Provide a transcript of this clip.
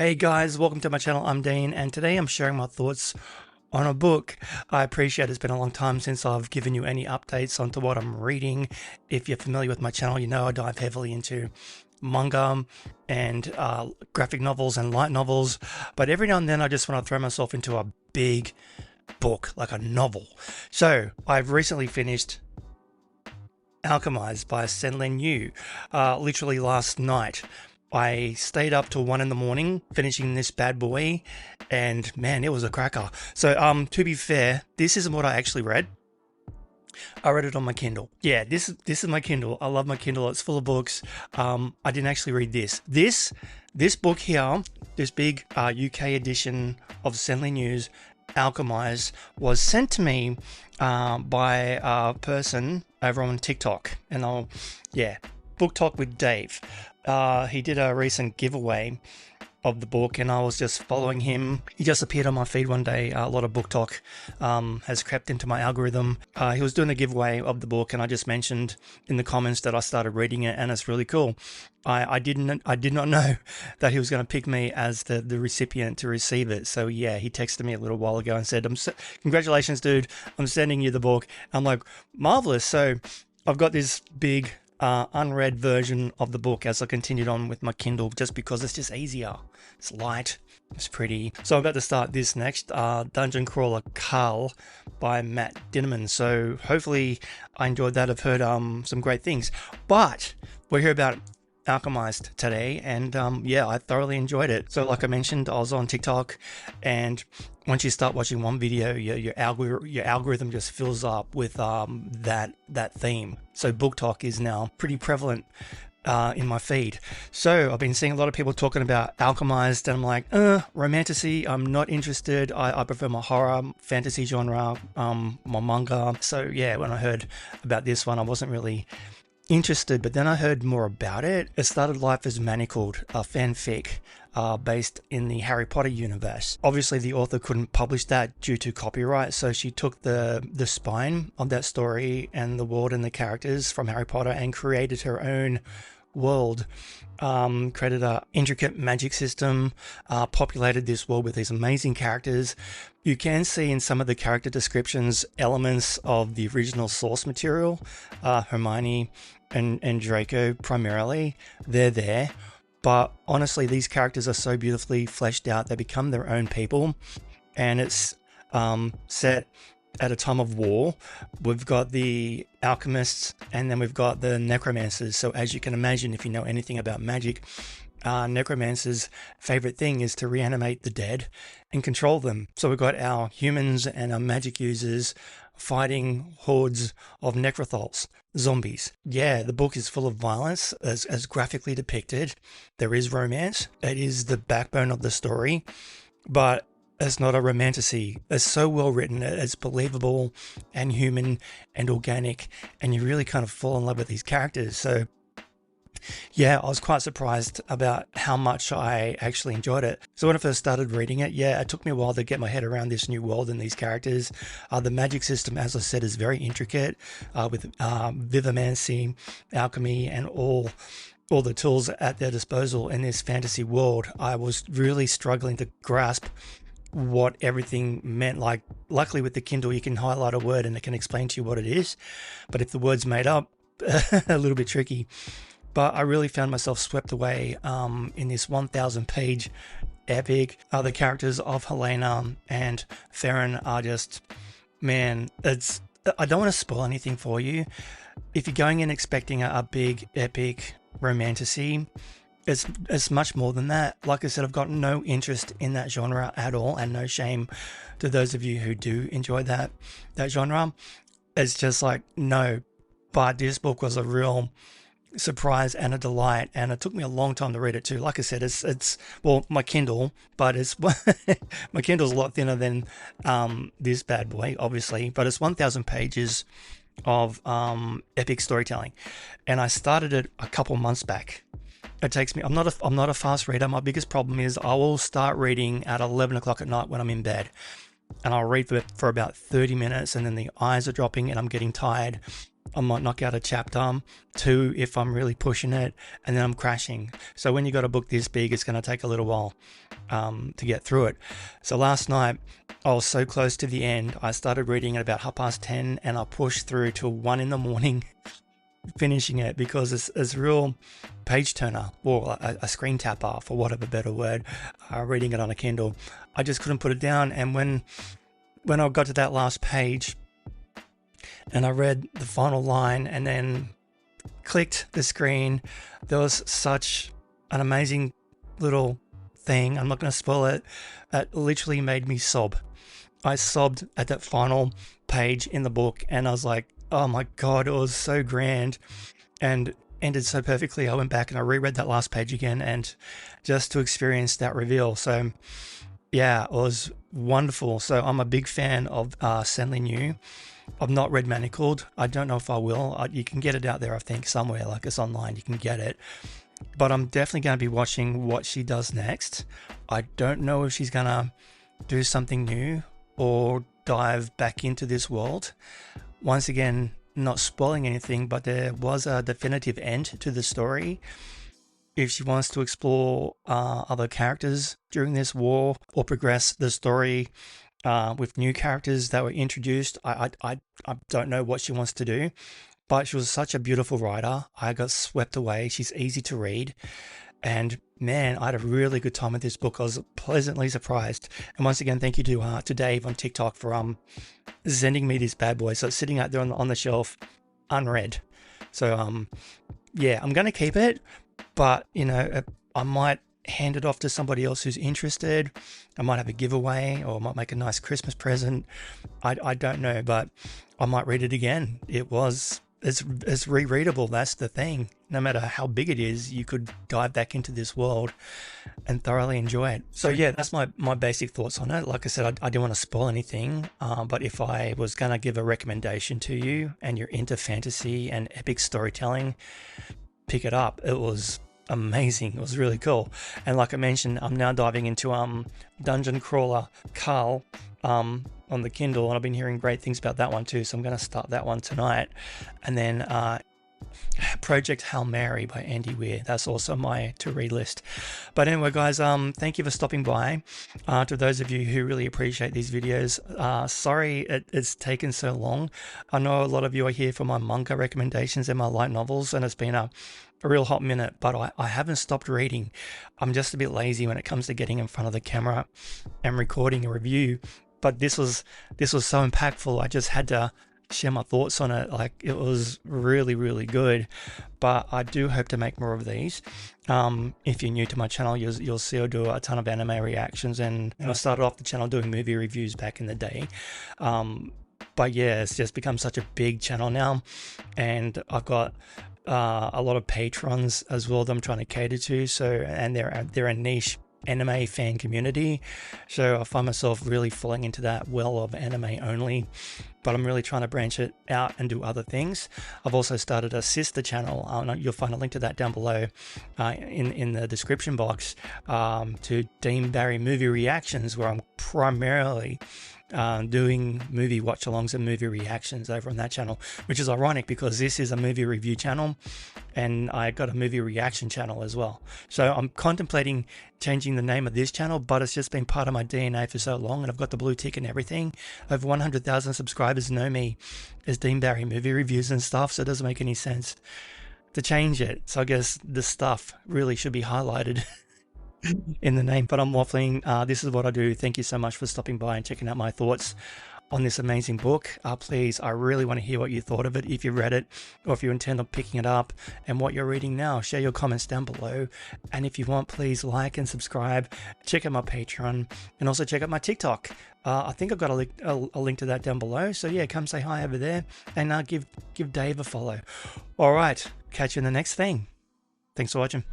Hey guys, welcome to my channel. I'm Dean, and today I'm sharing my thoughts on a book. I appreciate it's been a long time since I've given you any updates onto what I'm reading. If you're familiar with my channel, you know I dive heavily into manga and graphic novels and light novels, but every now and then I just want to throw myself into a big book, like a novel. So I've recently finished Alchemized by Senlinyu, literally last night. I stayed up till 1 in the morning finishing this bad boy, and man, it was a cracker. So to be fair, this isn't what I actually read. I read it on my Kindle. Yeah, this is my Kindle. I love my Kindle. It's full of books. I didn't actually read this. This book here, this big UK edition of Senlinyu's Alchemized, was sent to me by a person over on TikTok, and Book Talk with Dave. He did a recent giveaway of the book, and I was just following him. He just appeared on my feed one day. A lot of book talk has crept into my algorithm. He was doing a giveaway of the book, and I just mentioned in the comments that I started reading it, and it's really cool. I did not know that he was going to pick me as the recipient to receive it. So yeah, he texted me a little while ago and said, "Congratulations, dude! I'm sending you the book." I'm like, marvelous. So I've got this big unread version of the book as I continued on with my Kindle, just because it's just easier. It's light, it's pretty. So I'm about to start this next, Dungeon Crawler Carl by Matt Dinneman. So hopefully I enjoyed that. I've heard some great things, but we're here about Alchemized today, and yeah, I thoroughly enjoyed it. So like I mentioned, I was on TikTok, and once you start watching one video, your algorithm just fills up with that theme. So book talk is now pretty prevalent in my feed. So I've been seeing a lot of people talking about Alchemized, and I'm like, romantasy, I'm not interested. I prefer my horror, fantasy genre, my manga. So yeah, when I heard about this one, I wasn't really interested, but then I heard more about it. It started life as Manacled, a fanfic based in the Harry Potter universe. Obviously the author couldn't publish that due to copyright, so she took the spine of that story and the world and the characters from Harry Potter and created her own world, created an intricate magic system, populated this world with these amazing characters. You can see in some of the character descriptions elements of the original source material. Hermione and Draco primarily, they're there, but honestly these characters are so beautifully fleshed out. They become their own people, and it's set at a time of war. We've got the alchemists, and then we've got the necromancers. So as you can imagine, if you know anything about magic, necromancers' favorite thing is to reanimate the dead and control them. So we've got our humans and our magic users fighting hordes of necrothals, zombies. Yeah, the book is full of violence as graphically depicted. There is romance. It is the backbone of the story, but it's not a romantasy. It's so well written. It's believable and human and organic, and you really kind of fall in love with these characters. So yeah, I was quite surprised about how much I actually enjoyed it. So when I first started reading it, yeah, it took me a while to get my head around this new world and these characters. The magic system, as I said, is very intricate, with vivimancy, alchemy, and all the tools at their disposal in this fantasy world. I was really struggling to grasp what everything meant. Like, luckily with the Kindle you can highlight a word and it can explain to you what it is, but if the word's made up, a little bit tricky. But I really found myself swept away in this 1,000 page epic. The characters of Helena and Farron are just, man, I don't want to spoil anything for you. If you're going in expecting a big epic romantasy, it's much more than that. Like I said, I've got no interest in that genre at all, and no shame to those of you who do enjoy that genre. It's just like, no. But this book was a real surprise and a delight, and it took me a long time to read it too. Like I said, it's well, my Kindle, but it's my Kindle's a lot thinner than this bad boy, obviously, but it's 1,000 pages of epic storytelling, and I started it a couple months back. It takes me, I'm not a fast reader. My biggest problem is I will start reading at 11 o'clock at night when I'm in bed, and I'll read for about 30 minutes, and then the eyes are dropping and I'm getting tired. I might knock out a chapter, 2 if I'm really pushing it, and then I'm crashing. So when you got a book this big, it's going to take a little while. to get through it. So last night I was so close to the end. I started reading at about 10:30 and I pushed through to 1 in the morning finishing it, because it's real page turner, or a screen tapper for whatever better word, reading it on a Kindle. I just couldn't put it down. And when I got to that last page and I read the final line and then clicked the screen, there was such an amazing little thing, I'm not going to spoil it, that literally made me sob. I sobbed at that final page in the book, and I was like, oh my god, it was so grand and ended so perfectly. I went back and I reread that last page again, and just to experience that reveal. So yeah, it was wonderful. So I'm a big fan of senlinyu. I've not read Manacled. I don't know if I will. You can get it out there, I think, somewhere, like it's online, you can get it. But I'm definitely going to be watching what she does next. I don't know if she's going to do something new or dive back into this world. Once again, not spoiling anything, but there was a definitive end to the story. If she wants to explore other characters during this war or progress the story with new characters that were introduced, I don't know what she wants to do. But she was such a beautiful writer. I got swept away. She's easy to read. And man, I had a really good time with this book. I was pleasantly surprised. And once again, thank you to Dave on TikTok for sending me this bad boy. So it's sitting out there on the shelf, unread. So yeah, I'm going to keep it. But, you know, I might hand it off to somebody else who's interested. I might have a giveaway, or I might make a nice Christmas present. I don't know, but I might read it again. It's rereadable. That's the thing. No matter how big it is, you could dive back into this world and thoroughly enjoy it. So yeah, that's my basic thoughts on it. Like I said, I didn't want to spoil anything, but if I was going to give a recommendation to you and you're into fantasy and epic storytelling, pick it up. It was amazing. It was really cool. And like I mentioned, I'm now diving into Dungeon Crawler Carl on the Kindle, and I've been hearing great things about that one too, so I'm going to start that one tonight. And then Project Hail Mary by Andy Weir, that's also my to read list. But anyway guys, thank you for stopping by. To those of you who really appreciate these videos, sorry it's taken so long. I know a lot of you are here for my manga recommendations and my light novels, and it's been a real hot minute, but I haven't stopped reading. I'm just a bit lazy when it comes to getting in front of the camera and recording a review. But this was so impactful. I just had to share my thoughts on it. Like, it was really, really good. But I do hope to make more of these. If you're new to my channel, you'll see I do a ton of anime reactions, and I started off the channel doing movie reviews back in the day. But yeah, it's just become such a big channel now, and I've got a lot of patrons as well that I'm trying to cater to. So, and they're a niche anime fan community, so I find myself really falling into that well of anime only, but I'm really trying to branch it out and do other things. I've also started a sister channel. You'll find a link to that down below in the description box, to Dean Barry Movie Reactions, where I'm primarily doing movie watch-alongs and movie reactions over on that channel, which is ironic because this is a movie review channel and I got a movie reaction channel as well. So I'm contemplating changing the name of this channel, but it's just been part of my DNA for so long, and I've got the blue tick and everything. Over 100,000 subscribers know me as Dean Barry Movie Reviews and stuff, so it doesn't make any sense to change it. So I guess the stuff really should be highlighted in the name, but I'm waffling. This is what I do. Thank you so much for stopping by and checking out my thoughts on this amazing book. Please, I really want to hear what you thought of it, if you read it or if you intend on picking it up, and what you're reading now. Share your comments down below, and if you want, please like and subscribe. Check out my Patreon, and also check out my TikTok. I think I've got a link to that down below, so yeah, come say hi over there, and give Dave a follow. All right, catch you in the next thing. Thanks for watching.